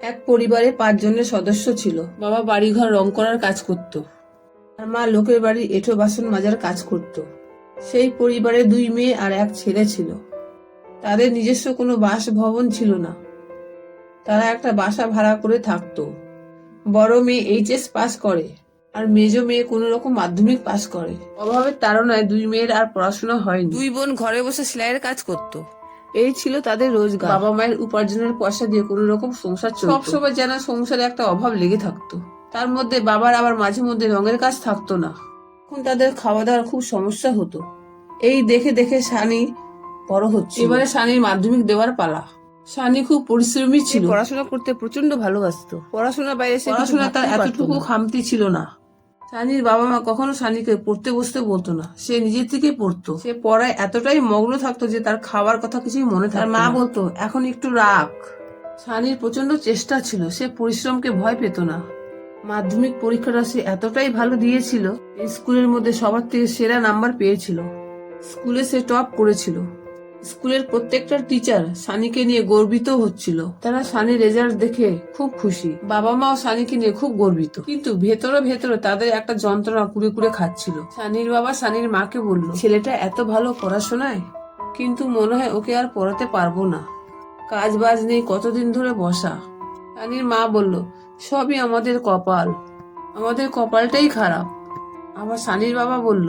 এক পরিবারে 5 জনের সদস্য ছিল। বাবা বাড়িঘর রং করার কাজ করত, আর মা লোকের বাড়ি এঁঠো বাসন মাজার কাজ করত। সেই পরিবারে 2 মেয়ে আর 1 ছেলে ছিল। তাদের নিজস্ব কোনো বাসভবন ছিল না, তারা একটা বাসা ভাড়া করে থাকতো। বড় মেয়ে এইচএস পাস করে, আর মেজো মেয়ে কোনো রকম মাধ্যমিক পাস করে। অভাবের তাড়নায় 2 মেয়ের আর পড়াশোনা হয়নি। 2 বোন ঘরে বসে সেলাইয়ের কাজ করত। এই ছিল তাদের রোজগার। বাবা মায়ের উপার্জনের পয়সা দিয়ে কোনো রকম সংসার চলত। সবসময় যেন সংসারে একটা অভাব লেগে থাকতো। তার মধ্যে বাবার আবার মাঝে মধ্যে রঙের কাজ থাকতো না। এখন তাদের খাওয়া দাওয়ার খুব সমস্যা হতো। এই দেখে দেখে সানি বড় হচ্ছে। এবারে সানির মাধ্যমিক দেওয়ার পালা। সানি খুব পরিশ্রমী ছিল, পড়াশোনা করতে প্রচন্ড ভালোবাসতো। পড়াশোনার বাইরে পড়াশোনা তার এতটুকু খামতি ছিল না। সানির বাবা মা কখনো সানিকে পড়তে বসতে বলতো না, সে নিজের থেকেই পড়তো। সে পড়ায় এতটাই মগ্ন থাকতো যে তার খাবার কথা কিছুই মনে থাকতো না। তার মা বলতো, এখন একটু রাখ। সানির প্রচন্ড চেষ্টা ছিল, সে পরিশ্রমকে ভয় পেত না। মাধ্যমিক পরীক্ষাটা সে এতটাই ভালো দিয়েছিল, স্কুলের মধ্যে সবার থেকে সেরা নাম্বার পেয়েছিল। স্কুলে সে টপ করেছিল। স্কুলের প্রত্যেকটা টিচার সানিকে নিয়ে গর্বিত হচ্ছিল। তারা সানির রেজাল্ট দেখে খুব খুশি। বাবা মাও সানিকে নিয়ে খুব গর্বিত, কিন্তু ভেতরে ভেতরে তাদের একটা যন্ত্রণা কুড়ে কুড়ে খাচ্ছিল। সানির বাবা সানির মাকে বলল, ছেলেটা এত ভালো পড়াশোনায়, কিন্তু মনে হয় ওকে আর পড়াতে পারবো না। কাজ বাজ নেই, কতদিন ধরে বসা। সানির মা বলল, সবই আমাদের কপাল, আমাদের কপালটাই খারাপ। আবার সানির বাবা বলল,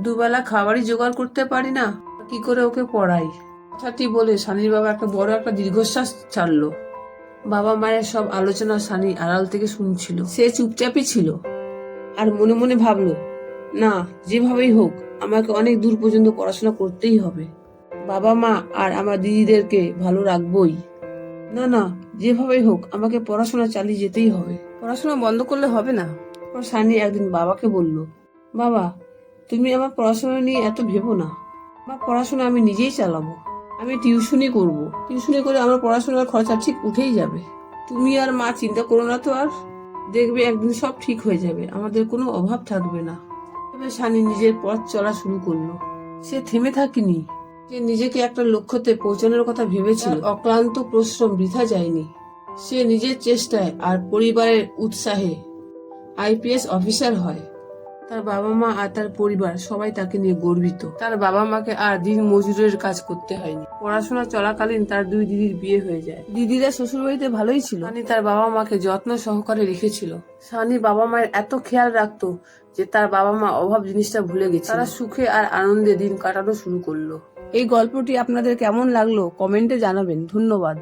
দুবেলা খাবারই জোগাড় করতে পারি না, কি করে ওকে পড়াই। কথাটি বলে সানির বাবা একটা বড় একটা দীর্ঘশ্বাস ছাড়লো। বাবা মায়ের সব আলোচনা সানি আড়াল থেকে শুনছিল। সে চুপচাপই ছিল, আর মনে মনে ভাবলো, না, যেভাবেই হোক আমাকে অনেক দূর পর্যন্ত পড়াশোনা করতেই হবে। বাবা মা আর আমার দিদিদেরকে ভালো রাখবোই। না না, যেভাবেই হোক আমাকে পড়াশোনা চালিয়ে যেতেই হবে, পড়াশোনা বন্ধ করলে হবে না। সানি একদিন বাবাকে বলল, বাবা, তুমি আমার পড়াশোনা নিয়ে এত ভেবো না। আমার পড়াশোনা আমি নিজেই চালাবো। আমি টিউশনি করব। টিউশনি করে আমার পড়াশোনার খরচা ঠিক উঠেই যাবে। তুমি আর মা চিন্তা করো না তো আর। দেখবে একদিন সব ঠিক হয়ে যাবে, আমাদের কোনো অভাব থাকবে না। তবে সানি নিজের পথ চলা শুরু করলো। সে থেমে থাকেনি। সে নিজেকে একটা লক্ষ্যতে পৌঁছানোর কথা ভেবেছিল। অক্লান্ত পরিশ্রম বৃথা যায়নি। সে নিজের চেষ্টায় আর পরিবারের উৎসাহে আইপিএস অফিসার হয়। তার বাবা মা আর তার পরিবার সবাই তাকে নিয়ে গর্বিত। তার বাবা মাকে আর দিন মজুরের কাজ করতে হয়নি। পড়াশোনা চলাকালীন তার 2 দিদির বিয়ে হয়ে যায়। দিদিরা শ্বশুর বাড়িতে ভালোই ছিল। সানি তার বাবা মাকে যত্ন সহকারে রেখেছিল। সানি বাবা মায়ের এত খেয়াল রাখতো যে তার বাবা মা অভাব জিনিসটা ভুলে গেছে। তারা সুখে আর আনন্দে দিন কাটানো শুরু করলো। এই গল্পটি আপনাদের কেমন লাগলো কমেন্টে জানাবেন। ধন্যবাদ।